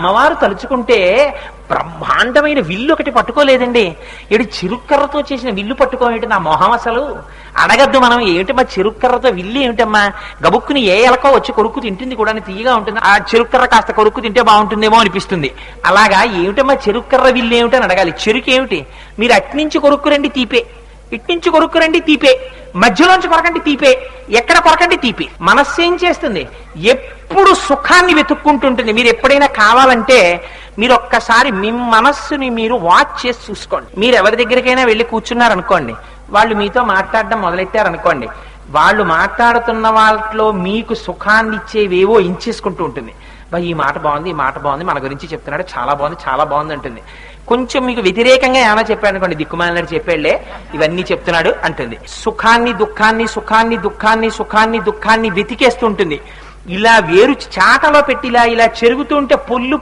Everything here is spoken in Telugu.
అమ్మవారు తలుచుకుంటే బ్రహ్మాండమైన విల్లు ఒకటి పట్టుకోలేదండి. ఏడు చిరుక్కర్రతో చేసిన విల్లు పట్టుకోమేంటి నా మొహం అసలు అడగద్దు మనం. ఏమిటమ్మా చిరుక్కర్రతో విల్లు ఏమిటమ్మా? గబుక్కుని ఏ ఎలకో వచ్చి కొరుక్కు తింటుంది కూడా, తీయగా ఉంటుంది. ఆ చిరుక్కర్ర కాస్త కొరుక్కు తింటే బాగుంటుందేమో అనిపిస్తుంది. అలాగా ఏమిటమ్మా చెరుక్కర్ర విల్లు ఏమిటని అడగాలి. చెరుకు ఏమిటి? మీరు అట్నుంచి కొరుక్కురండి తీపే, ఇట్నుంచి కొరుక్కురండి తీపే, మధ్యలోంచి కొరకండి తీపే, ఎక్కడ కొరకండి తీపే. మనస్సు ఏం చేస్తుంది? ఎప్పుడు సుఖాన్ని వెతుక్కుంటుంటుంది. మీరు ఎప్పుడైనా కావాలంటే మీరు ఒక్కసారి మీ మనస్సుని మీరు వాచ్ చేసి చూసుకోండి. మీరు ఎవరి దగ్గరికైనా వెళ్ళి కూర్చున్నారనుకోండి, వాళ్ళు మీతో మాట్లాడడం మొదలెట్టారనుకోండి, వాళ్ళు మాట్లాడుతున్న వాటిలో మీకు సుఖాన్ని ఇచ్చేవేవో ఎంచేసుకుంటూ ఉంటుంది. ఈ మాట బాగుంది, ఈ మాట బాగుంది, మన గురించి చెప్తున్నాడు, చాలా బాగుంది, చాలా బాగుంది అంటుంది. కొంచెం మీకు వ్యతిరేకంగా ఏమైనా చెప్పాడు అనుకోండి, దిక్కుమాలినాడు చెప్పాడులే ఇవన్నీ చెప్తున్నాడు అంటుంది. సుఖాన్ని దుఃఖాన్ని, సుఖాన్ని దుఃఖాన్ని, సుఖాన్ని దుఃఖాన్ని వెతికేస్తూ ఉంటుంది. ఇలా వేరు చాటలో పెట్టి ఇలా చెరుగుతూ ఉంటే పొల్లు